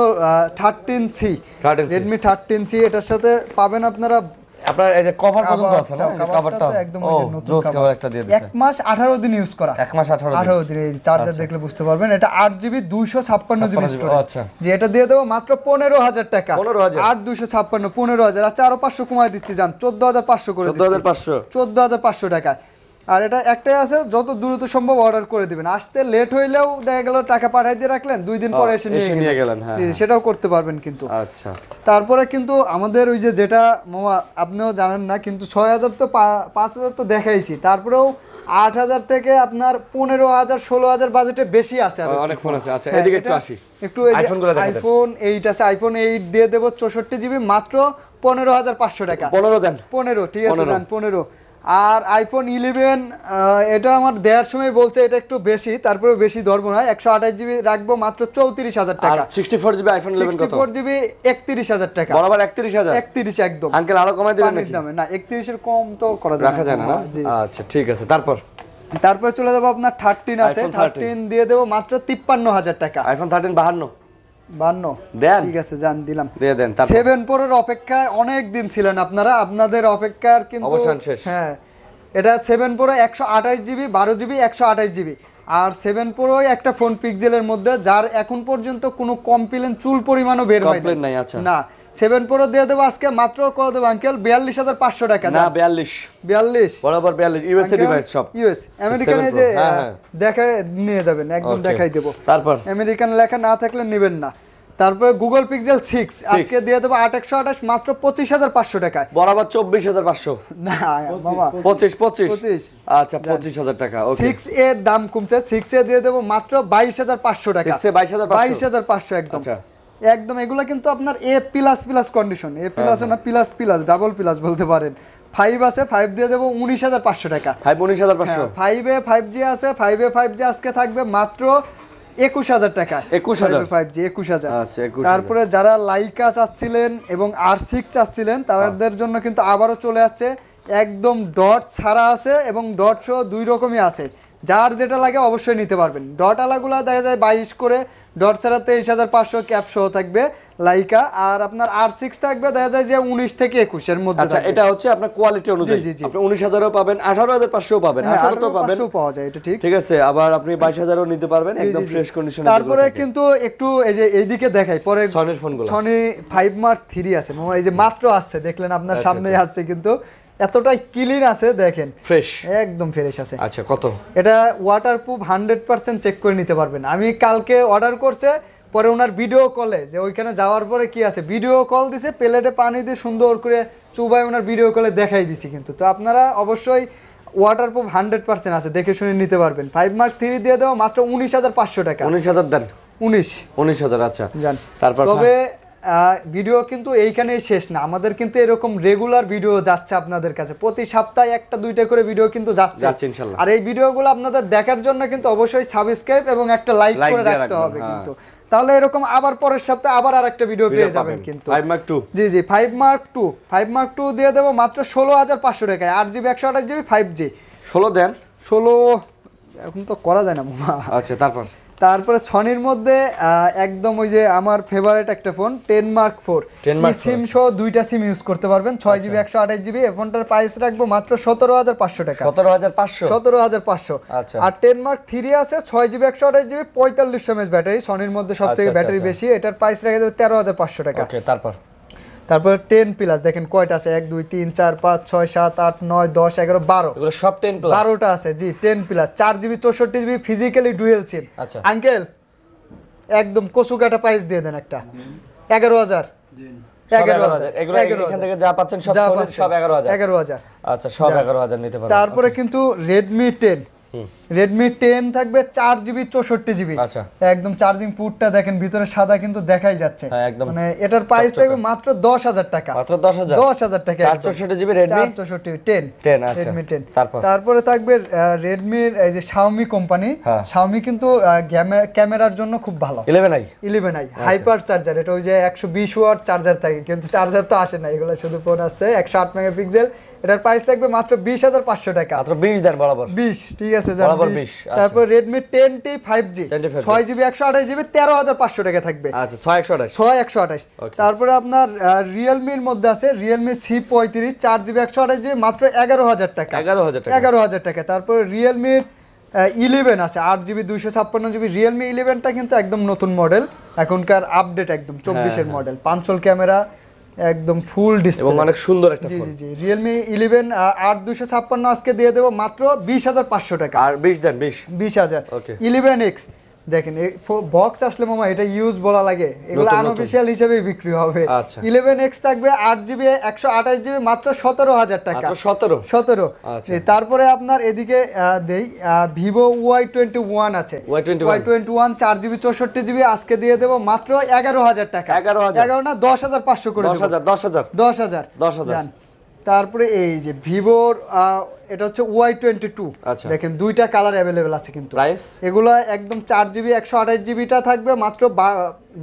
[SPEAKER 1] 13C,
[SPEAKER 2] 13C
[SPEAKER 1] Redmi 13C। এটার সাথে পাবেন আপনারা
[SPEAKER 2] আপনার এই যে কভার পর্যন্ত আছে না, এই যে
[SPEAKER 1] কভারটা
[SPEAKER 2] কভারটা
[SPEAKER 1] তো একদম
[SPEAKER 2] ও
[SPEAKER 1] ওই যে নতুন
[SPEAKER 2] জোস
[SPEAKER 1] কভার।
[SPEAKER 2] কভার একটা দিয়ে দিয়েছে।
[SPEAKER 1] 1 মাস 18 দিন ইউজ করা,
[SPEAKER 2] 1 মাস 18 দিন।
[SPEAKER 1] 18 দিন। এই চার্জার দেখলে বুঝতে পারবেন, এটা 8GB 256GB
[SPEAKER 2] 56
[SPEAKER 1] স্টোরেজ।
[SPEAKER 2] আচ্ছা।
[SPEAKER 1] যে এটা দিয়ে দেবো মাত্র 15,000 টাকা।
[SPEAKER 2] 15,000
[SPEAKER 1] 8 256 15,000, আচ্ছা আরো 500 কমায় দিচ্ছি, জান 14,500 করে দিচ্ছি।
[SPEAKER 2] 14,500
[SPEAKER 1] 14,500 টাকা। আর এটা একটাই আছে, যত দ্রুত সম্ভব অর্ডার করে দিবেন। আসতে লেট হইলেও দেখা গেল টাকা পাঠাই দিয়ে রাখলেন, 2 দিন পরে এসে নিয়ে গেলেন,
[SPEAKER 2] হ্যাঁ।
[SPEAKER 1] জি, সেটাও করতে পারবেন কিন্তু।
[SPEAKER 2] আচ্ছা,
[SPEAKER 1] তারপরে কিন্তু আমাদের ওই যে যেটা মামা আপনিও জানেন না, কিন্তু 6,000 তো 5,000 তো দেখাইছি, তারপরেও 8,000 থেকে আপনার 15,000 16,000 বাজেটে বেশি আছে আরো।
[SPEAKER 2] অনেক ফোন আছে। আচ্ছা,
[SPEAKER 1] হ্যাঁ,
[SPEAKER 2] এদিকে একটু
[SPEAKER 1] এটা
[SPEAKER 2] আসি,
[SPEAKER 1] একটু এই যে
[SPEAKER 2] আইফোনগুলো দেখাই দেন।
[SPEAKER 1] আইফোন 8 আছে, আইফোন 8 দিয়ে দেব 64GB মাত্র 15,500 টাকা।
[SPEAKER 2] 15 দেন,
[SPEAKER 1] 15, ঠিক আছে
[SPEAKER 2] 15
[SPEAKER 1] জান 15। আর আইফোন 11 এটা আমার দেওয়ার সময় বলছে এটা একটু বেশি, তারপরে বেশি ধরবো না, 128GB রাখবো মাত্র 34,000
[SPEAKER 2] আর
[SPEAKER 1] টাকা।
[SPEAKER 2] 64GB আইফোন 11 কত?
[SPEAKER 1] 64GB 31,000 টাকা।
[SPEAKER 2] বরাবর 31,000।
[SPEAKER 1] 31 একদম
[SPEAKER 2] আঙ্কেল আরো কমাই দিবেন
[SPEAKER 1] পানির
[SPEAKER 2] নাকি?
[SPEAKER 1] দামে না, 31 এর কম তো করা
[SPEAKER 2] রাখা যায় না না?
[SPEAKER 1] জি।
[SPEAKER 2] আচ্ছা, ঠিক আছে।
[SPEAKER 1] তারপরে চলে যাবো আপনার 13 আছে,
[SPEAKER 2] iPhone
[SPEAKER 1] 13 দিয়ে দেবো মাত্র 53,000 টাকা।
[SPEAKER 2] আইফোন 13 52
[SPEAKER 1] 52
[SPEAKER 2] দেন,
[SPEAKER 1] ঠিক আছে জান দিলাম।
[SPEAKER 2] দিয়ে দেন। তারপর
[SPEAKER 1] 7 Pro'র অপেক্ষায় অনেক দিন ছিলেন আপনারা, আপনাদের অপেক্ষার কিন্তু
[SPEAKER 2] অবসান শেষ।
[SPEAKER 1] হ্যাঁ, এটা 7 Pro 128GB 12GB 128GB। আর 7 Pro একটা ফোন পিক্সেলের মধ্যে, যার এখন পর্যন্ত কোনো কমপ্লেন চুল পরিমাণও বের হয়
[SPEAKER 2] কমপ্লেন নাই। আচ্ছা,
[SPEAKER 1] না। 7 Pro দিয়ে দেবো আজকে মাত্র কত দেবো আঙ্কেল? 42,500 টাকা।
[SPEAKER 2] না 42
[SPEAKER 1] 42
[SPEAKER 2] বরাবর 42 ইউএসএ ডিভাইস সব।
[SPEAKER 1] ইউএস আমেরিকান, এই
[SPEAKER 2] 7 Pro,
[SPEAKER 1] যে
[SPEAKER 2] হ্যাঁ।
[SPEAKER 1] দেখায় নিয়ে যাবেন, একদম
[SPEAKER 2] Okay,
[SPEAKER 1] দেখাই দেবো।
[SPEAKER 2] তারপর
[SPEAKER 1] আমেরিকান লেখা না থাকলে নেবেন না। তারপরে গুগল পিক্সেল 6 আজকে দিয়ে দেবো 8/128 মাত্র 25,500 টাকায়।
[SPEAKER 2] বরাবর 24,500
[SPEAKER 1] না মামা
[SPEAKER 2] 25 আচ্ছা 25,000 টাকা। ওকে,
[SPEAKER 1] 6 এর দাম কমছে, 6 এ দিয়ে দেবো মাত্র 22,500 টাকা।
[SPEAKER 2] 6 এ 22,500
[SPEAKER 1] 22,500 একদম।
[SPEAKER 2] আচ্ছা,
[SPEAKER 1] একদম এগুলো কিন্তু আপনার এ প্লাস প্লাস কন্ডিশন, এ প্লাস না প্লাস প্লাস ডাবল প্লাস বলতে পারেন। 5 আছে, 5 দিয়ে দেবো 19,500 টাকা।
[SPEAKER 2] 19,500
[SPEAKER 1] 5 এ 5G আছে, 5 এ 5G আজকে থাকবে মাত্র 21,000 টাকা।
[SPEAKER 2] 21,000
[SPEAKER 1] 5G 21,000।
[SPEAKER 2] আচ্ছা, 21,000।
[SPEAKER 1] তারপরে যারা লাইকা চাচ্ছিলেন এবং R6 চাচ্ছিলেন, তাদের জন্য কিন্তু আবারও চলে আসছে, একদম ডট ছাড়া আছে এবং ডট সহ দুই রকমই আছে। যার যেটা লাগে অবশ্যই নিতে পারবেন। ডট আলাগুলা দেখা যায় 22 করে, ডট ছাড়া 23,500 ক্যাপ সহ থাকবে লাইকা। আর আপনার R6 থাকবে দেখা যায় যে 19 থেকে 21 এর মধ্যে।
[SPEAKER 2] আচ্ছা, এটা হচ্ছে আপনার কোয়ালিটি অনুযায়ী।
[SPEAKER 1] জি, জি।
[SPEAKER 2] আপনি 19,000ও পাবেন, 18,500 পাবেন, 18 তো পাবেন,
[SPEAKER 1] 18,500 পাওয়া যায়, এটা ঠিক।
[SPEAKER 2] ঠিক আছে। আবার আপনি 22,000ও নিতে পারবেন, একদম ফ্রেশ কন্ডিশনে।
[SPEAKER 1] তারপরে কিন্তু একটু এই যে এইদিকে দেখাই, পরে
[SPEAKER 2] সনির ফোনগুলো,
[SPEAKER 1] সনি 5 Mark 3 আছে মামা, এই যে মাত্র আসছে, দেখলেন আপনার সামনেই আসছে, কিন্তু এতটাই ক্লিন আছে, দেখেন
[SPEAKER 2] ফ্রেশ,
[SPEAKER 1] একদম ফ্রেশ আছে।
[SPEAKER 2] আচ্ছা, কত?
[SPEAKER 1] এটা ওয়াটারপ্রুফ 100% চেক করে নিতে পারবেন। আমি কালকে অর্ডার করছে, পরে ওনার ভিডিও কলে, যে ওইখানে যাওয়ার পরে কি আছে, ভিডিও কল দিছে, প্লেটে পানি দিয়ে সুন্দর করে চুবাই ওনার ভিডিও কলে দেখাই দিছি কিন্তু। তো আপনারা অবশ্যই ওয়াটারপ্রুফ 100% আছে, দেখে শুনে নিতে পারবেন। 5 Mark 3 দিয়ে দেওয়া মাত্র 19,500 টাকা।
[SPEAKER 2] 19,000 দেন।
[SPEAKER 1] 19,000
[SPEAKER 2] আচ্ছা,
[SPEAKER 1] জান।
[SPEAKER 2] তারপর
[SPEAKER 1] তবে ভিডিও কিন্তু এইখানেই শেষ না, আমাদের কিন্তু এরকম রেগুলার ভিডিও যাচ্ছে আপনাদের কাছে, প্রতি সপ্তাহে একটা দুইটা করে ভিডিও কিন্তু যাচ্ছে
[SPEAKER 2] ইনশাআল্লাহ।
[SPEAKER 1] আর এই ভিডিওগুলো আপনাদের দেখার জন্য কিন্তু অবশ্যই সাবস্ক্রাইব এবং একটা লাইক করে রাখতে হবে কিন্তু, তাহলে এরকম আবার পরের সপ্তাহে আবার আরেকটা ভিডিও পেয়ে যাবেন কিন্তু।
[SPEAKER 2] 5 Mark 2
[SPEAKER 1] জি জি 5 Mark 2 দিয়ে দেবো মাত্র 16,500 টাকায়, 8GB 128GB 5G।
[SPEAKER 2] 16 দেন।
[SPEAKER 1] 16 এখন তো করা যায় না মামা।
[SPEAKER 2] আচ্ছা,
[SPEAKER 1] তারপরে সনির মধ্যে একদম ওই যে আমার ফেভারিট একটা ফোন 10 Mark 4 সিম সহ দুইটা সিম ইউজ করতে পারবেন, 6GB 128GB। এই ফোনটার প্রাইস রাখবো মাত্র 17,500 টাকা। 17,500।
[SPEAKER 2] আচ্ছা,
[SPEAKER 1] আর 10 Mark 3 আছে, 6GB 128GB 4500 mAh ব্যাটারি, সনির মধ্যে সবথেকে ব্যাটারি বেশি, এটার প্রাইস রেখে দেবে 13,500 টাকা।
[SPEAKER 2] ওকে,
[SPEAKER 1] তারপর 10 প্লাস দেখেন কয়টা আছে, 1 2 3 4 5 6 7 8 9 10 11 12,
[SPEAKER 2] এগুলো সব 10 প্লাস,
[SPEAKER 1] 12টা আছে জি। 10 plus 4GB 64GB physically dual SIM.
[SPEAKER 2] আচ্ছা
[SPEAKER 1] আঙ্কেল একদম কচুকাটা প্রাইস দিয়ে দেন একটা 11,000। 11,000
[SPEAKER 2] এগুলো এখান থেকে যা পাচ্ছেন সব সব 11,000।
[SPEAKER 1] আচ্ছা
[SPEAKER 2] সব 11,000 নিতে পারবেন।
[SPEAKER 1] তারপরে কিন্তু Redmi 10 রেডমি 10 থাকবে 4GB 64GB।
[SPEAKER 2] আচ্ছা
[SPEAKER 1] একদম চার্জিং পোর্টটা দেখেন ভিতরে সাদা কিন্তু দেখাই যাচ্ছে।
[SPEAKER 2] হ্যাঁ, একদম
[SPEAKER 1] মানে এটার প্রাইস থাকবে মাত্র 10,000 টাকা।
[SPEAKER 2] মাত্র 10,000
[SPEAKER 1] 10,000 টাকা।
[SPEAKER 2] 464GB রেডমি
[SPEAKER 1] 464 10
[SPEAKER 2] আচ্ছা
[SPEAKER 1] রেডমি 10।
[SPEAKER 2] তারপর
[SPEAKER 1] তারপরে থাকবে রেডমির এই যে Xiaomi কোম্পানি।
[SPEAKER 2] হ্যাঁ।
[SPEAKER 1] Xiaomi কিন্তু ক্যামেরার জন্য খুব ভালো।
[SPEAKER 2] 11i
[SPEAKER 1] 11i হাইপার চার্জার, এটা ওই যে 120 ওয়াট চার্জার থাকে, কিন্তু চার্জার তো আসে না, এগুলো শুধু ফোন আছে। 108 মেগাপিক্সেল, এটার প্রাইস থাকবে মাত্র 20,500 টাকা।
[SPEAKER 2] মাত্র 20 দেন বরাবর
[SPEAKER 1] 20, ঠিক আছে
[SPEAKER 2] বরাবর
[SPEAKER 1] 20।
[SPEAKER 2] 20, আচ্ছা।
[SPEAKER 1] তারপর Redmi 10T 5G
[SPEAKER 2] 10T
[SPEAKER 1] 6GB 128GB 13,500 টাকা থাকবে।
[SPEAKER 2] আচ্ছা 6128
[SPEAKER 1] 6128।
[SPEAKER 2] Okay.
[SPEAKER 1] তারপরে আপনার Realme-র মধ্যে আছে Realme C35 4GB 128GB মাত্র 11,000 টাকা।
[SPEAKER 2] 11,000 টাকা
[SPEAKER 1] 11,000 টাকা। তারপর Realme 11 আছে 8GB 256GB। Realme 11টা কিন্তু একদম নতুন মডেল, এখনকার আপডেট একদম 24-এর মডেল, পাঁচল ক্যামেরা, একদম ফুল ডিসপ্লে
[SPEAKER 2] এবং অনেক সুন্দর একটা
[SPEAKER 1] জি
[SPEAKER 2] ফোন।
[SPEAKER 1] জি জি Realme 11 8 256 আজকে দিয়ে দেবো মাত্র 20,500 টাকা।
[SPEAKER 2] আর 20 দেন
[SPEAKER 1] 20,000।
[SPEAKER 2] Okay.
[SPEAKER 1] 11X দেখেন বক্স আসলে মামা এটা ইউজ বলা লাগে, এগুলো
[SPEAKER 2] নতুন,
[SPEAKER 1] আনঅফিশিয়াল হিসেবে বিক্রি হবে।
[SPEAKER 2] আচ্ছা।
[SPEAKER 1] 11X থাকবে 8GB 128GB মাত্র 17,000 টাকা।
[SPEAKER 2] মাত্র 17
[SPEAKER 1] 17।
[SPEAKER 2] আচ্ছা।
[SPEAKER 1] তারপরে আপনার এদিকে দেই Vivo Y21 আছে। Y21 4GB 64GB আজকে দিয়ে দেবো মাত্র 11,000 টাকা।
[SPEAKER 2] 11,000
[SPEAKER 1] 11 না 10,500 করে দেবো।
[SPEAKER 2] 10,000
[SPEAKER 1] 10,000 জান। তারপরে এই যে ভিভোর এটা হচ্ছে Y22।
[SPEAKER 2] আচ্ছা।
[SPEAKER 1] দেখেন দুইটা কালার অ্যাভেলেবেল আছে কিন্তু।
[SPEAKER 2] প্রাইস
[SPEAKER 1] এগুলো একদম 4GB 128GBটা থাকবে মাত্র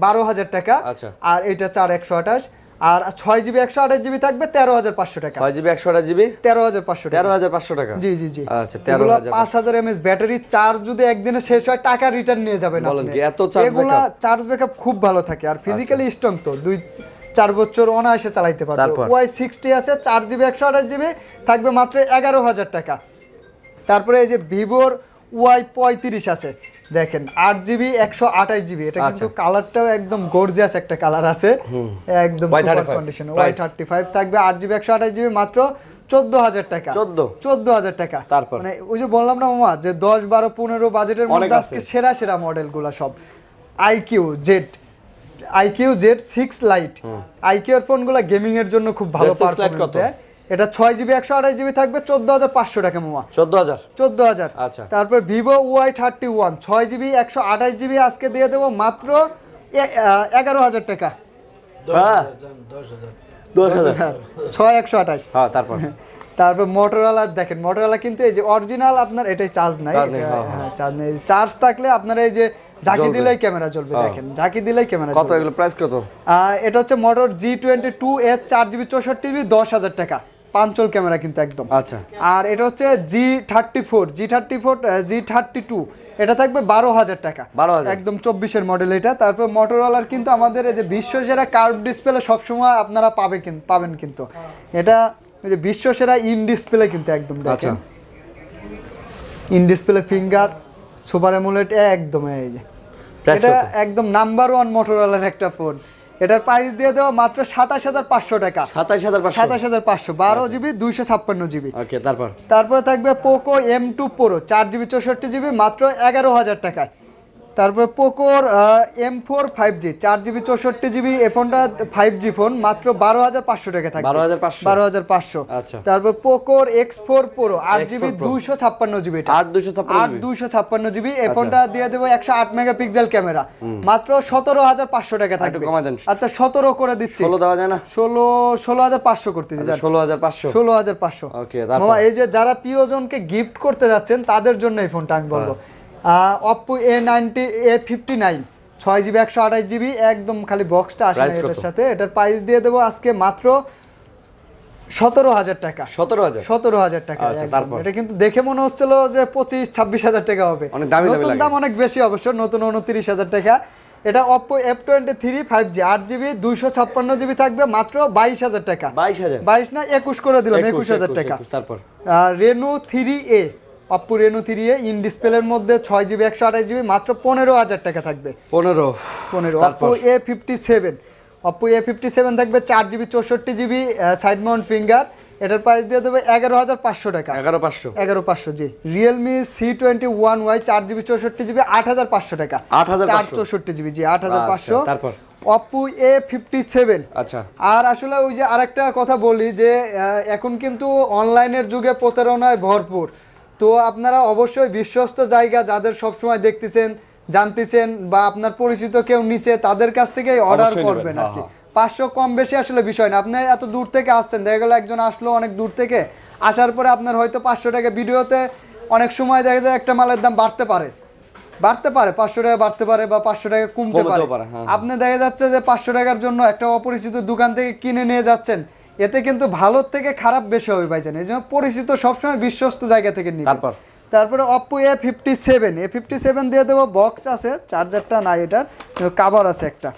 [SPEAKER 1] 12,000 টাকা।
[SPEAKER 2] আচ্ছা।
[SPEAKER 1] আর এটা 4 128, আর 6GB 128GB থাকবে 13,500 টাকা।
[SPEAKER 2] 6GB 128GB
[SPEAKER 1] 13,500 টাকা।
[SPEAKER 2] 13,500 টাকা
[SPEAKER 1] জি জি জি।
[SPEAKER 2] আচ্ছা
[SPEAKER 1] এগুলো
[SPEAKER 2] 13,000
[SPEAKER 1] 5000 mAh ব্যাটারি, চার্জ যদি একদিনে শেষ হয় টাকা রিটার্ন নিয়ে যাবেন
[SPEAKER 2] বলেন
[SPEAKER 1] আপনি।
[SPEAKER 2] কি, এত চার্জ
[SPEAKER 1] এগুলা চার্জ ব্যাকআপ খুব ভালো থাকে, আর ফিজিক্যালি স্ট্রং তো 2-4 বছর অনায়াসে চালাইতে পারবে।
[SPEAKER 2] তারপর?
[SPEAKER 1] Y60 আছে 4GB 128GB থাকবে মাত্র 11,000 টাকা। তারপরে এই যে ভিভোর Y35 আছে দেখেন 8GB 128GB, এটা কিন্তু কালারটাও একদম গর্জিয়াস একটা কালার আছে, একদম সুপার কন্ডিশন। Y35 থাকবে 8GB 128GB মাত্র 14,000 টাকা। 14,000 টাকা।
[SPEAKER 2] তারপর?
[SPEAKER 1] মানে ওই যে বললাম না মামা যে 10 12 15 বাজেটের মধ্যে আজকে সেরা সেরা মডেলগুলো সব। IQ Z6 Lite, IQ এর ফোনগুলো গেমিং এর জন্য খুব ভালো পারফরম্যান্স দেয়। এটা 6GB 128GB থাকবে 14,500 টাকা মামা। 14,000।
[SPEAKER 2] আচ্ছা।
[SPEAKER 1] তারপর Vivo Y31 6GB 128GB আজকে দিয়ে দেবো মাত্র 11,000 টাকা।
[SPEAKER 3] 10,000
[SPEAKER 1] 6,128।
[SPEAKER 2] হ্যাঁ তারপর
[SPEAKER 1] তারপর মোটরোলা দেখেন, মোটরোলা কিন্তু এই যে অরিজিনাল আপনার এটাই চার্জ নাই, চার্জ নেই। চার্জ থাকলে আপনার এই যে ঝাঁকি দিলেই ক্যামেরা জ্বলবে, দেখেন ঝাঁকি দিলেই ক্যামেরা
[SPEAKER 2] কত এগুলো প্রাইস কত?
[SPEAKER 1] এটা হচ্ছে মোটর G22s 4GB 64GB 10,000 টাকা, পাঁচল ক্যামেরা কিন্তু একদম।
[SPEAKER 2] আচ্ছা।
[SPEAKER 1] আর এটা হচ্ছে G32 এটা থাকবে 12,000 টাকা,
[SPEAKER 2] 12,000
[SPEAKER 1] একদম 24-এর মডেল এটা। তারপর মোটরোলার কিন্তু আমাদের এই যে বিশ্বসেরা কার্ভ ডিসপ্লে সবসময় আপনারা পাবেন কিন্তু, এটা এই যে বিশ্বসেরা ইন ডিসপ্লে কিন্তু একদম দেখেন, in display finger super AMOLED একদম। এই যে এটা একদম নাম্বার 1 মোটরোলার একটা ফোন, এটার প্রাইস দিয়ে দেওয়া মাত্র 27,500 টাকা। 27,500 12GB 256GB।
[SPEAKER 2] ওকে
[SPEAKER 1] তারপরে থাকবে Poco M2 Pro 4GB 64GB মাত্র 11,000 টাকায়। তারপরে পোকোর M4 5G 4GB 64GB এই ফোনটা 5G ফোন মাত্র 12,500 টাকা থাকবে। 12,500।
[SPEAKER 2] আচ্ছা।
[SPEAKER 1] তারপর পোকোর X4 Pro 8GB 256GB, এটা 8 256GB এই ফোনটা দিয়ে দেবো 108 মেগাপিক্সেল ক্যামেরা মাত্র 17,500 টাকা থাকবে। আচ্ছা 17 করে দিচ্ছি,
[SPEAKER 2] 16 দেওয়া যায় না?
[SPEAKER 1] 16,500 করতেছি। 16,500।
[SPEAKER 2] ওকে।
[SPEAKER 1] মামা এই যে যারা প্রিয়জনকে গিফট করতে যাচ্ছেন তাদের জন্য এই ফোনটা আমি বলবো, Oppo A59 6GB 128GB একদম, খালি বক্সটা আসে না এটার সাথে। এটার প্রাইস দিয়ে দেবো আজকে মাত্র 17,000 টাকা। 17,000 টাকা। এটা কিন্তু দেখে মনে হচ্ছিল যে 25-26,000 টাকা হবে, নতুন দাম অনেক বেশি অবশ্য, নতুন 29,000 টাকা। এটা Oppo F23 5G 8GB 256GB থাকবে মাত্র 22,000 টাকা। 22 না 21 করে দিলাম, 21,000 টাকা।
[SPEAKER 2] তারপর
[SPEAKER 1] Reno 3A, Oppo Reno 3A in ডিসপ্লের মধ্যে 6GB 128GB মাত্র 15,000 টাকা থাকবে। 15। Oppo A57 থাকবে 4GB 64GB side Mount finger, এটার প্রাইস দিয়ে দেবে 11,500 টাকা। 11,500 জি। Realme C21Y 4GB 64GB 8,500 টাকা। 464GB জি 8,500।
[SPEAKER 2] তারপর
[SPEAKER 1] Oppo A57।
[SPEAKER 2] আচ্ছা।
[SPEAKER 1] আর আসলে ওই যে আরেকটা কথা বলি যে এখন কিন্তু অনলাইনের যুগে প্রতারণায় ভরপুর, তো আপনারা অবশ্যই বিশ্বস্ত জায়গা যাদের সবসময় দেখতেছেন জানতেছেন বা আপনার পরিচিত কেউ নিচে তাদের কাছ থেকেই অর্ডার
[SPEAKER 2] অবশ্যই
[SPEAKER 1] করবেন
[SPEAKER 2] নেবেন,
[SPEAKER 1] আর কি।
[SPEAKER 2] হ্যাঁ,
[SPEAKER 1] 500 কম বেশি আসলে বিষয় না। আপনি এত দূর থেকে আসছেন, দেখা গেল একজন আসলো অনেক দূর থেকে, আসার পরে আপনার হয়তো 500 টাকা ভিডিওতে অনেক সময় দেখা যায় একটা মালের দাম বাড়তে পারে 500 টাকা বাড়তে পারে বা 500 টাকা কমতে
[SPEAKER 2] কমতেও
[SPEAKER 1] পারে।
[SPEAKER 2] পারে, হ্যাঁ।
[SPEAKER 1] আপনি দেখা যাচ্ছে যে 500 টাকার জন্য একটা অপরিচিত দোকান থেকে কিনে নিয়ে যাচ্ছেন, এতে কিন্তু ভালোর থেকে খারাপ বেশি হবে ভাইজান। এই জন্য পরিচিত সবসময় বিশ্বস্ত জায়গা থেকে নিবেন। তারপরে Oppo A57 দিয়ে দেবো, বক্স আছে, চার্জারটা নাই, এটার কাভার আছে একটা,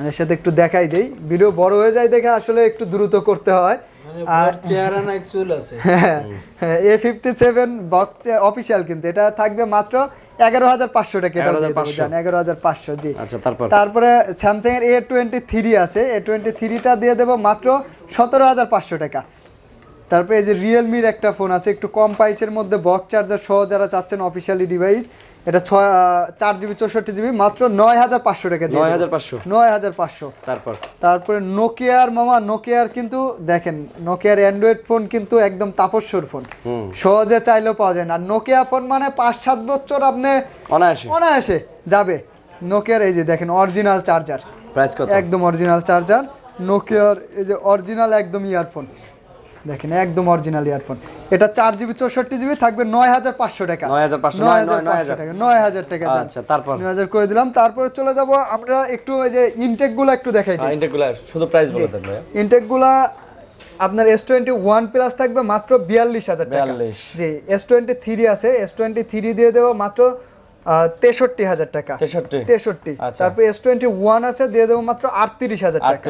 [SPEAKER 1] এর সাথে একটু দেখাই দেই, ভিডিও বড় হয়ে যায় দেখে আসলে একটু দ্রুত করতে হয়।
[SPEAKER 3] মানে
[SPEAKER 1] আর
[SPEAKER 3] চেহারা নাই চুল আছে।
[SPEAKER 1] A57 বক্স অফিসিয়াল, কিন্তু এটা থাকবে মাত্র 11,500 টাকা। এটা 11,500, জি।
[SPEAKER 2] আচ্ছা,
[SPEAKER 1] তারপরে স্যামসাং এর A23 আছে, A23টা দিয়ে দেবো মাত্র 17,500 টাকা। তারপরে এই যে রিয়েলমির একটা ফোন আছে একটু কম প্রাইসের মধ্যে, বক্স চার্জার সহ, যারা চাচ্ছেন অফিসিয়ালি ডিভাইস, এটা 4GB 64GB মাত্র 9,500 টাকা দিয়ে 9,500। তারপরে নোকিয়ার কিন্তু দেখেন, নোকিয়ার অ্যান্ড্রয়েড ফোন কিন্তু একদম তাপস্বর ফোন, সহজে চাইলেও পাওয়া যায় না। নোকিয়া ফোন মানে 5-7 বছর আপনি অনায়াসে যাবে। নোকিয়ার এই যে দেখেন অরিজিনাল চার্জার,
[SPEAKER 2] প্রাইস কত?
[SPEAKER 1] একদম অরিজিনাল চার্জার নোকিয়ার, এই যে অরিজিনাল একদম ইয়ারফোন, দেখেন একদম অরিজিনাল ইয়ারফোন। এটা 4GB 64GB থাকবে 9,500 টাকা। 9,000 টাকা।
[SPEAKER 2] আচ্ছা, তারপর
[SPEAKER 1] 9,000 করে দিলাম। তারপরে চলে যাব আমরা একটু এই যে ইনটেকগুলো একটু দেখাই দিই।
[SPEAKER 2] ইনটেকগুলো শুধু প্রাইস বলে দেন ভাই।
[SPEAKER 1] ইনটেকগুলো আপনার S21 প্লাস থাকবে মাত্র 42,000 টাকা। জি, S23 আছে, S23 দিয়ে দেবো মাত্র 63,000 টাকা। 63। তারপর S21 আছে, দিয়ে দেবো মাত্র 38,000 টাকা।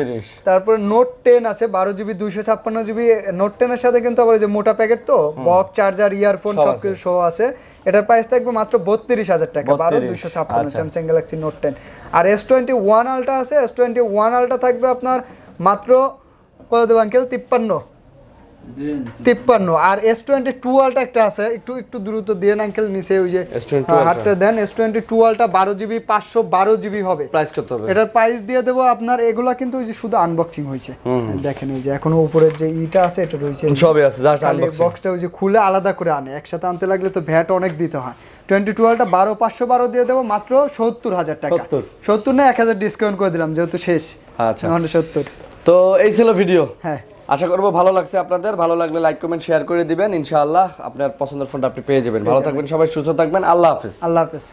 [SPEAKER 1] তারপর নোট 10 আছে 12GB 256GB। নোট 10 এর সাথে কিন্তু আবার যে মোটা প্যাকেট, তো বক্স চার্জার ইয়ারফোন সবকিছু সহ আছে। এটার প্রাইস থাকবে মাত্র 32,000 টাকা, 12/256 স্যামসাং গ্যালাক্সি নোট 10। আর S21 আলট্রা আছে, S21 আলট্রা থাকবে আপনার মাত্র কত দেব আঙ্কেল? 53। আর S22 আলট্রা একটা আছে, একটু দ্রুত দিয়ে আঙ্কেল, নিচে ওই যে হাতটা দেন। S22 আলট্রা 12GB 512GB হবে।
[SPEAKER 2] প্রাইস কত হবে?
[SPEAKER 1] এটার প্রাইস দিয়ে দেবো আপনার, এগুলা কিন্তু ওই যে শুধু আনবক্সিং হয়েছে, দেখেন এই যে এখনো উপরের যে ইটা আছে এটা রয়েছে,
[SPEAKER 2] সবই আছে, জাস্ট আনবক্সিং।
[SPEAKER 1] বক্সটা ওই যে খুলে আলাদা করে আনে, একসাথে আনতে লাগলে তো ভ্যাট অনেক দিতে হয়। 22 আলট্রা 12,512 দিয়ে দেবো মাত্র 70,000 টাকা। 70 না 1,000 ডিসকাউন্ট করে দিলাম যেহেতু শেষ।
[SPEAKER 2] আচ্ছা,
[SPEAKER 1] 70।
[SPEAKER 2] তো এই ছিল ভিডিও।
[SPEAKER 1] হ্যাঁ,
[SPEAKER 2] আশা করবো ভালো লাগছে আপনাদের। ভালো লাগলে লাইক কমেন্ট শেয়ার করে দিবেন। ইনশাআল্লাহ আপনার পছন্দের ফোনটা আপনি পেয়ে যাবেন। ভালো থাকবেন সবাই, সুস্থ থাকবেন। আল্লাহ হাফেজ।
[SPEAKER 1] আল্লাহ হাফেজ।